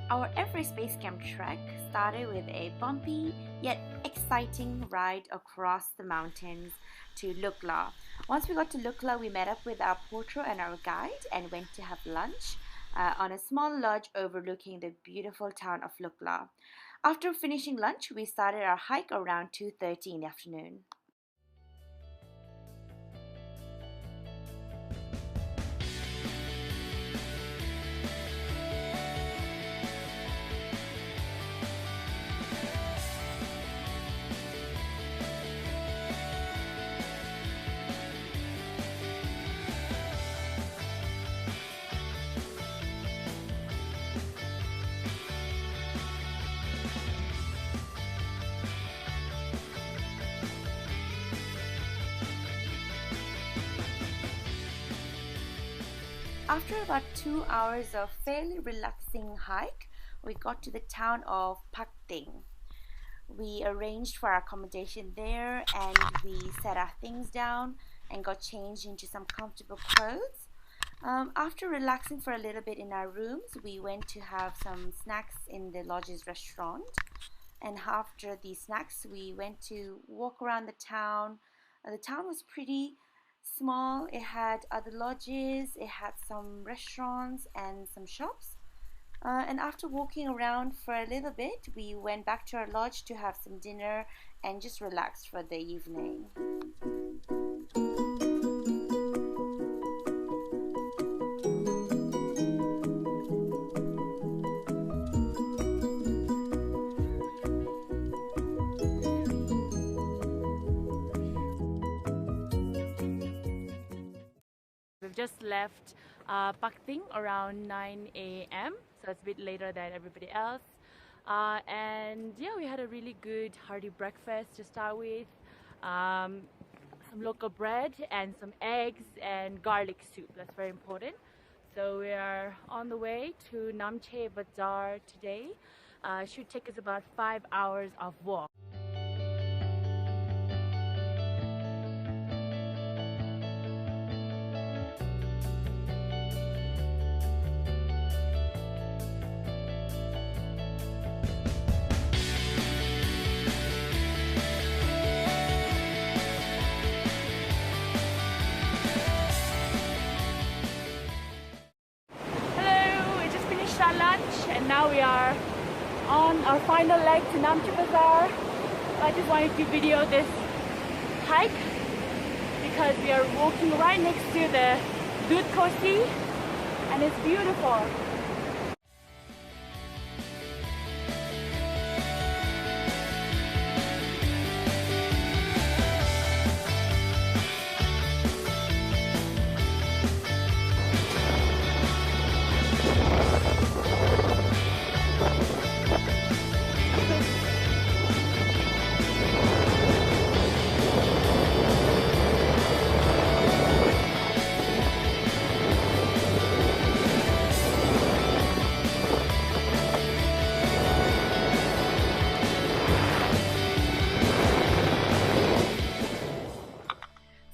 Our Everest Base Camp trek started with a bumpy yet exciting ride across the mountains to Lukla. Once we got to Lukla, we met up with our porter and our guide and went to have lunch on a small lodge overlooking the beautiful town of Lukla. After finishing lunch, we started our hike around 2:30 in the afternoon. After about 2 hours of fairly relaxing hike, we got to the town of Pakting. We arranged for our accommodation there and we set our things down and got changed into some comfortable clothes. After relaxing for a little bit in our rooms, we went to have some snacks in the lodge's restaurant. And after the snacks, we went to walk around the town. The town was pretty small. It had other lodges, it had some restaurants and some shops. And after walking around for a little bit, we went back to our lodge to have some dinner and just relax for the evening. We've just left Pakting around 9 a.m. so it's a bit later than everybody else. And yeah, we had a really good hearty breakfast to start with. Some local bread and some eggs and garlic soup. That's very important. So we are on the way to Namche Bazaar today. It should take us about 5 hours of walk. Our lunch and now we are on our final leg to Namche Bazaar. I just wanted to video this hike because we are walking right next to the Dudh Kosi and it's beautiful.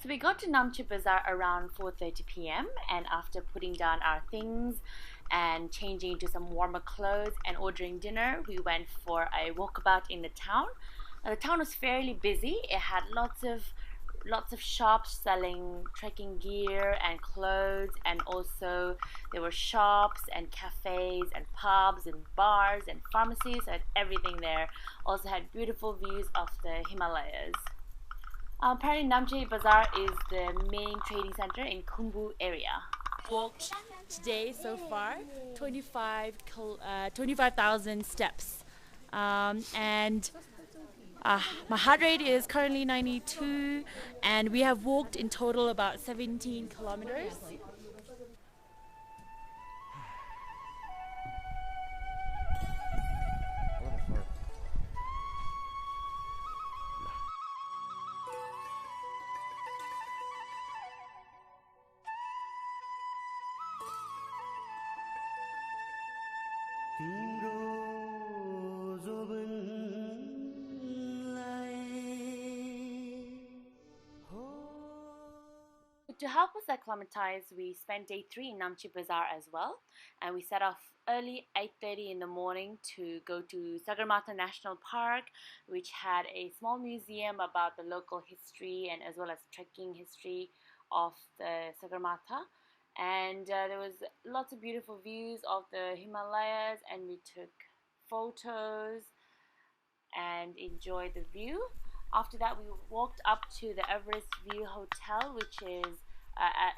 So we got to Namche Bazaar around 4:30 p.m. and after putting down our things and changing into some warmer clothes and ordering dinner, we went for a walkabout in the town. The town was fairly busy. It had lots of shops selling trekking gear and clothes, and also there were shops and cafes and pubs and bars and pharmacies and everything there. Also had beautiful views of the Himalayas. Apparently Namche Bazaar is the main trading center in Khumbu area. Walked today so far 25,000 steps, and my heart rate is currently 92 and we have walked in total about 17 kilometers. to help us acclimatize, we spent day 3 in Namche Bazaar as well, and we set off early 8:30 in the morning to go to Sagarmatha National Park, which had a small museum about the local history and as well as trekking history of the Sagarmatha. And there was lots of beautiful views of the Himalayas, and we took photos and enjoyed the view. After that, we walked up to the Everest View Hotel, which is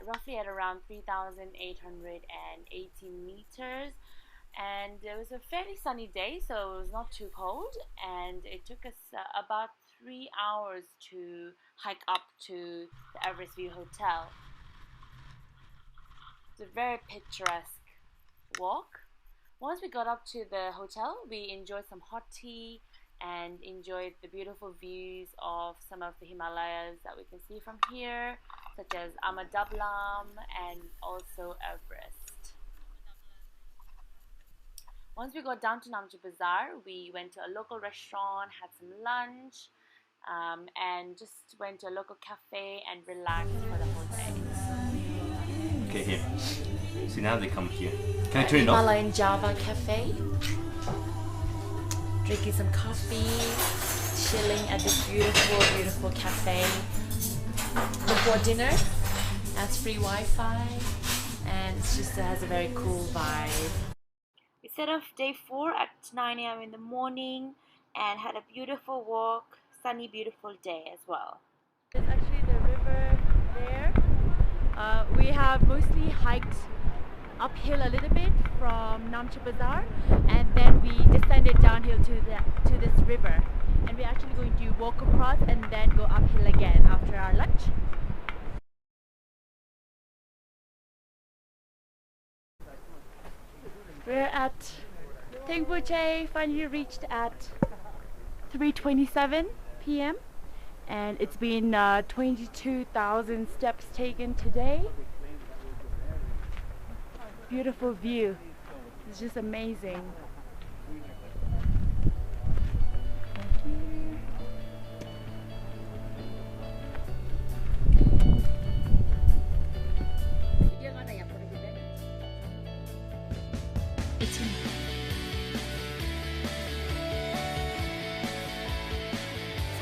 roughly at around 3,880 meters. And it was a fairly sunny day, so it was not too cold, and it took us about 3 hours to hike up to the Everest View Hotel. It's a very picturesque walk. Once we got up to the hotel, we enjoyed some hot tea and enjoyed the beautiful views of some of the Himalayas that we can see from here, such as Amadablam and also Everest. Once we got down to Namche Bazaar, we went to a local restaurant, had some lunch, and just went to a local cafe and relaxed for the whole day. Okay, here. See, now they come here. Can I turn it off? Himalayan Java Cafe. Drinking some coffee, chilling at this beautiful, beautiful cafe. Before dinner, has free Wi-Fi, and it just has a very cool vibe. We set off day 4 at 9 a.m. in the morning and had a beautiful walk, sunny, beautiful day as well. There's actually the river there. We have mostly hiked uphill a little bit from Namche Bazaar, and then we descended downhill to this river, and we're actually going to walk across and then go uphill again after our lunch. We're at Tengboche, finally reached at 3:27 p.m. and it's been 22,000 steps taken today. Beautiful view. It's just amazing. It's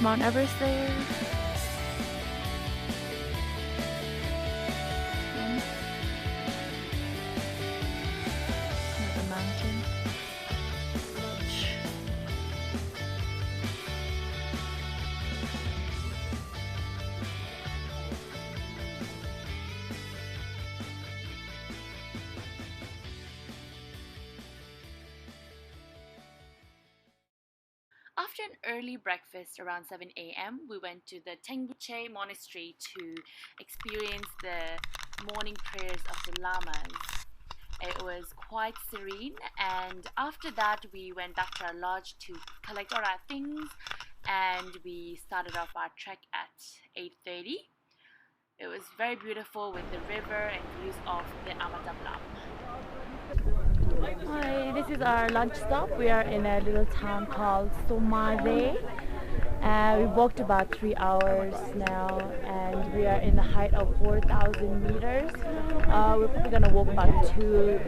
Mount Everest there. Another mountain. After an early breakfast around 7 a.m., we went to the Tengboche Monastery to experience the morning prayers of the lamas. It was quite serene, and after that we went back to our lodge to collect all our things, and we started off our trek at 8:30. It was very beautiful with the river and views of the Amadablam. Hi, this is our lunch stop. We are in a little town called Somare. We've walked about 3 hours now, and we are in the height of 4,000 meters. We're probably going to walk about 2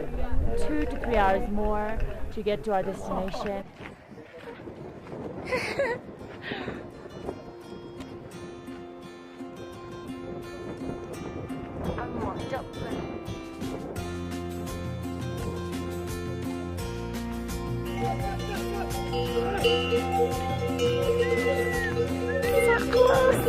to 3 hours more to get to our destination. So close!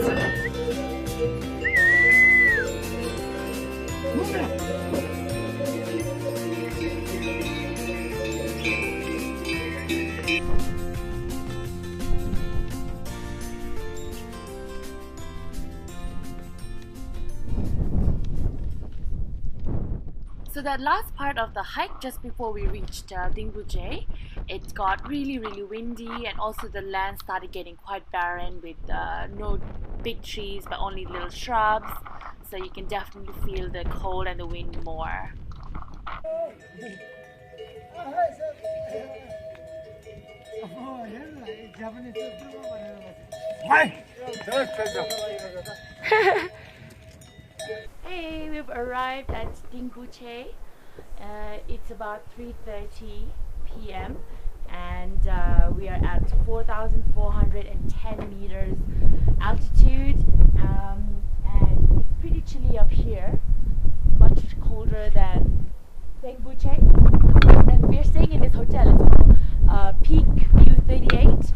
So that last part of the hike, just before we reached Tengboche, it got really windy, and also the land started getting quite barren with no big trees but only little shrubs, so you can definitely feel the cold and the wind more. Hey, we've arrived at Dingbuche. It's about 3:30 p.m. and we are at 4,410 meters altitude, and it's pretty chilly up here, much colder than Dingbuche. And we're staying in this hotel. It's called Peak View 38.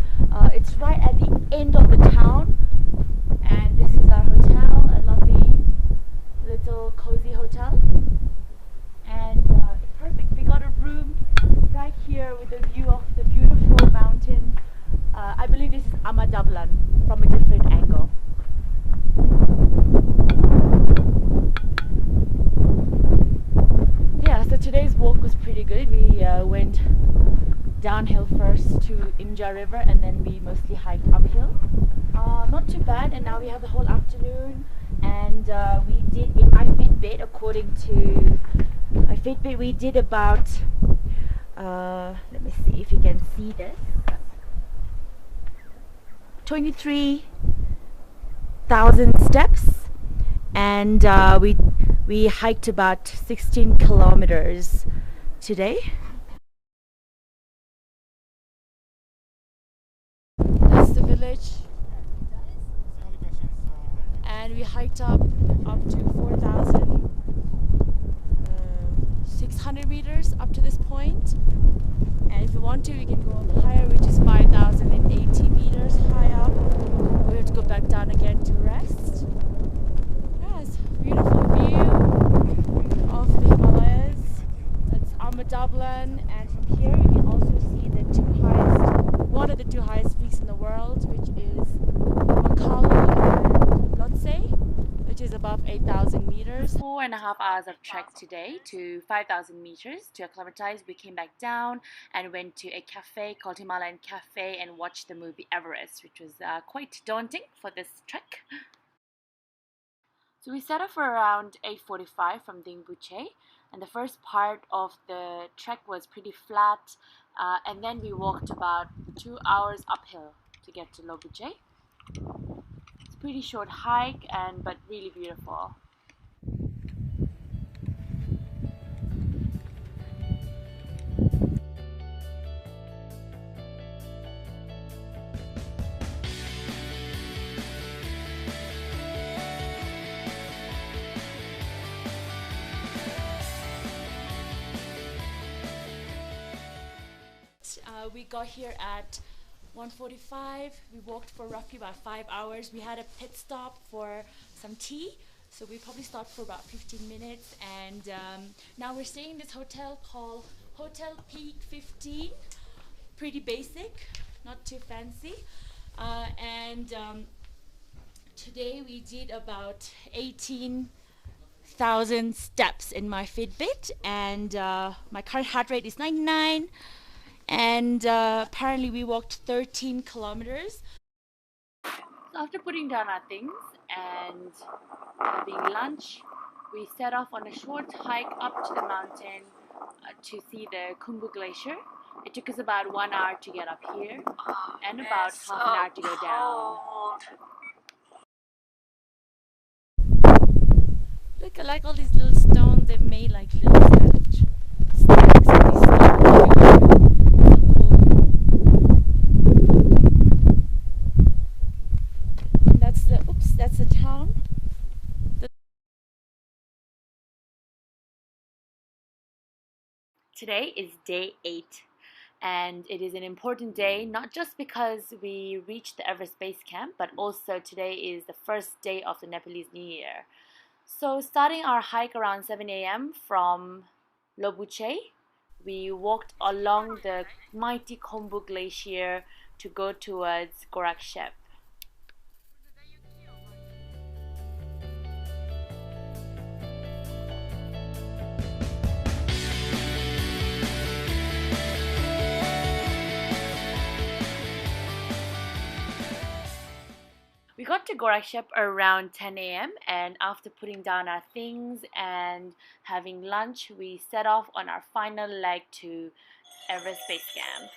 It's right at the end of the town, and this is our hotel, a lovely little cozy hotel, and it's perfect. We got a room right here with a view of the beautiful mountains. I believe this is Amadablan from a different angle. Yeah, so today's walk was pretty good. We went downhill first to Imja River, and then we mostly hiked uphill. Not too bad, and now we have the whole afternoon, and we did in my Fitbit, according to my Fitbit, we did about let me see if you can see this, 23,000 steps, and we hiked about 16 kilometers today. That's the village, and we hiked up to 4,600 meters up to this point. And if you want to, we can go up higher, which is 5,080 meters high up. We have to go back down again to rest. Yes, beautiful view of the Himalayas. That's Amadablan, and from here you can also see one of the two highest peaks in the world, which is Makalu and Lhotse, which is above 8,000 meters. 4.5 hours of trek today to 5,000 meters. To acclimatize, we came back down and went to a cafe called Himalayan Cafe and watched the movie Everest, which was quite daunting for this trek. So we set off around 8:45 from Dingbuche, and the first part of the trek was pretty flat, and then we walked about 2 hours uphill to get to Lobuche. It's a pretty short hike, but really beautiful. We got here at 1:45. We walked for roughly about 5 hours. We had a pit stop for some tea, so we probably stopped for about 15 minutes. And now we're staying in this hotel called Hotel Peak 15. Pretty basic, not too fancy. And today we did about 18,000 steps in my Fitbit, and my current heart rate is 99. And apparently we walked 13 kilometers. So after putting down our things and having lunch, we set off on a short hike up to the mountain to see the Khumbu Glacier. It took us about 1 hour to get up here and about half an hour to go down. Look, I like all these little stones they've made, like little stacks of these stones. That's the town. Today is day 8, and it is an important day not just because we reached the Everest base camp, but also today is the first day of the Nepalese New Year. So starting our hike around 7 a.m. from Lobuche, we walked along the mighty Khumbu Glacier to go towards Gorakshep. We got to Gorakshep around 10 a.m. and after putting down our things and having lunch, we set off on our final leg to Everest base camp.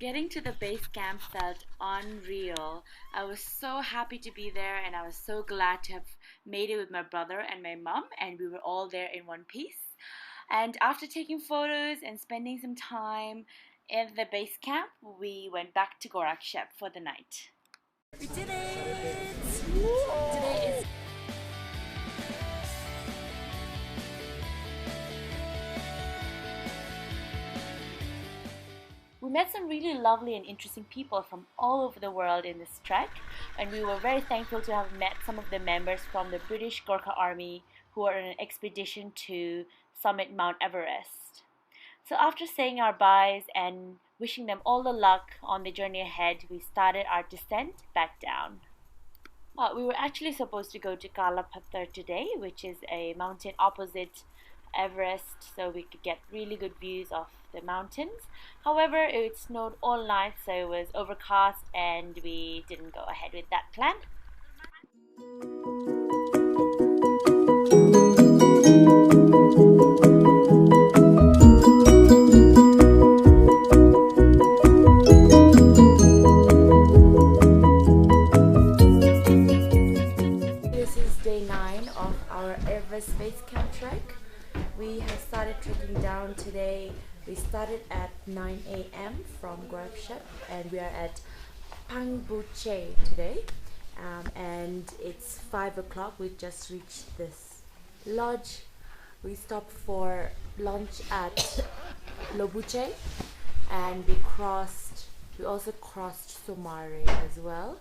Getting to the base camp felt unreal. I was so happy to be there, and I was so glad to have made it with my brother and my mom, and we were all there in one piece. And after taking photos and spending some time in the base camp, we went back to Gorakshep for the night. We did it! Today is We met some really lovely and interesting people from all over the world in this trek, and we were very thankful to have met some of the members from the British Gorkha Army who are on an expedition to summit Mount Everest. So after saying our byes and wishing them all the luck on the journey ahead, we started our descent back down. We were actually supposed to go to Kalapathar today, which is a mountain opposite Everest, so we could get really good views of the mountains. However, it snowed all night, so it was overcast and we didn't go ahead with that plan. This is day 9 of our Everest base camp trek. We have started trekking down today. We started at 9 a.m. from Gorakshep, and we are at Pangbuche today. And it's 5 o'clock. We just reached this lodge. We stopped for lunch at Lobuche, and we also crossed Somare as well.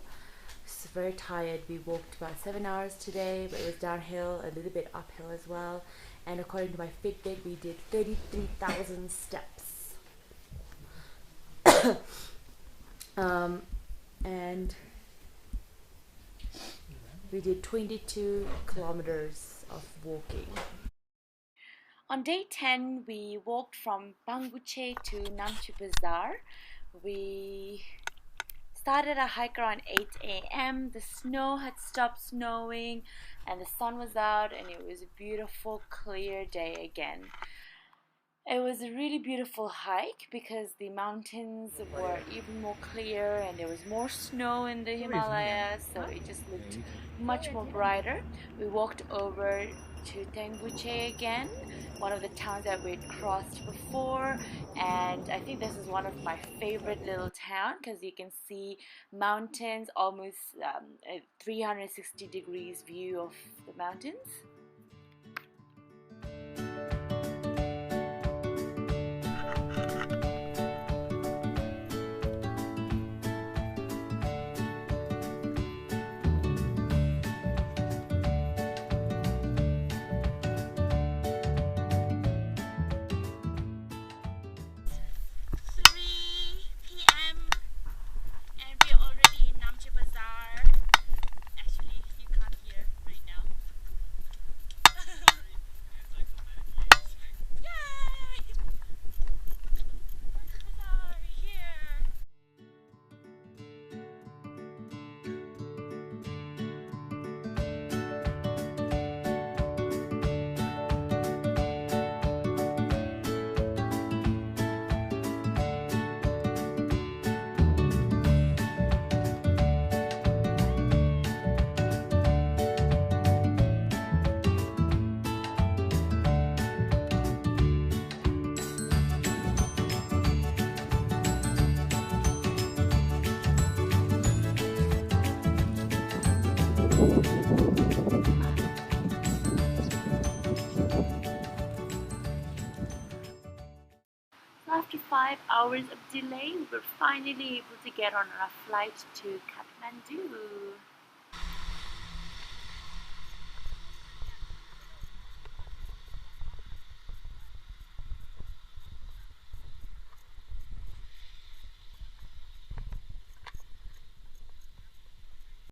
So very tired. We walked about 7 hours today, but it was downhill, a little bit uphill as well. And according to my Fitbit, we did 33,000 steps. And we did 22 kilometers of walking. On day 10, we walked from Pangbuche to Namche Bazaar. We started our hike around 8 a.m. The snow had stopped snowing and the sun was out, and it was a beautiful clear day again. It was a really beautiful hike because the mountains were even more clear and there was more snow in the Himalayas, so it just looked much more brighter. We walked over to Tengbuche again, one of the towns that we'd crossed before, and I think this is one of my favorite little town because you can see mountains, almost a 360 degrees view of the mountains. After 5 hours of delay, we were finally able to get on our flight to Kathmandu.